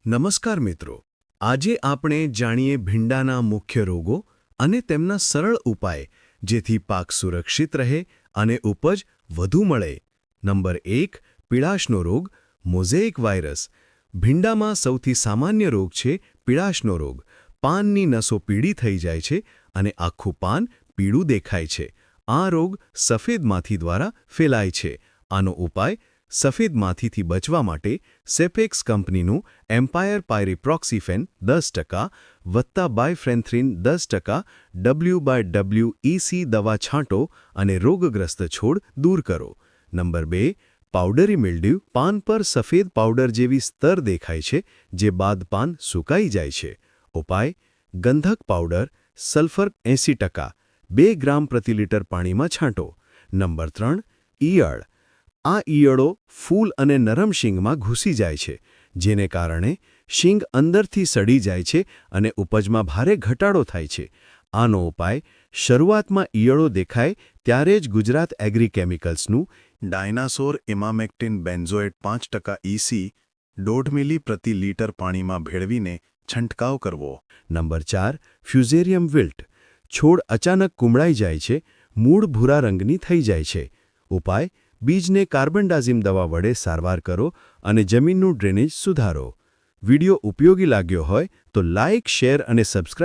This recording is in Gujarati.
નમસ્કાર મિત્રો, આજે આપણે જાણીએ ભીંડાના મુખ્ય રોગો અને તેમના સરળ ઉપાય જેથી પાક સુરક્ષિત રહે અને ઉપજ વધુ મળે. નંબર 1. પીળાશનો રોગ, મોઝેઇક વાયરસ. ભીંડામાં સૌથી સામાન્ય રોગ છે પીળાશનો રોગ. પાનની નસો પીળી થઈ જાય છે અને આખું પાન પીળું દેખાય છે. આ રોગ સફેદ માથી દ્વારા ફેલાય છે. આનો ઉપાય: સફેદ માથીથી બચવા માટે સેફેક્સ કંપનીનું એમ્પાયર પાયરીપ્રોક્સીફેન 10% વત્તા બાયફ્રેન્થ્રીન 10% W/WEC દવા છાંટો અને રોગગ્રસ્ત છોડ દૂર કરો. નંબર 2. પાવડરી મિલ્ડ્યુ. પાન પર સફેદ પાવડર જેવી સ્તર દેખાય છે, જે બાદ પાન સુકાઈ જાય છે. ઉપાય: ગંધક પાવડર સલ્ફર 80% 2 ગ્રામ પ્રતિ લિટર પાણીમાં છાંટો. નંબર 3. ઈયળ. આ ઈયળો ફૂલ અને નરમ શીંગમાં ઘૂસી જાય છે, જેને કારણે શીંગ અંદરથી સડી જાય છે અને ઉપજમાં ભારે ઘટાડો થાય છે. આનો ઉપાય: શરૂઆતમાં ઈયળો દેખાય ત્યારે જ ગુજરાત એગ્રી કેમિકલ્સનું ડાયનાસોર ઇમામેક્ટિન બેન્ઝોએટ 5% EC 1.5 મિલી પ્રતિ લિટર પાણીમાં ભેળવીને છંટકાવ કરવો. નંબર 4. Fusarium wilt. છોડ અચાનક કુમળાઈ જાય છે, મૂળ ભૂરા રંગની થઈ જાય છે. ઉપાય: બીજને કાર્બનડાઝિમ દવા વડે સારવાર કરો અને જમીનનું ડ્રેનેજ સુધારો. વિડિયો ઉપયોગી લાગ્યો હોય તો લાઇક, શેર અને સબસ્ક્રાઇબ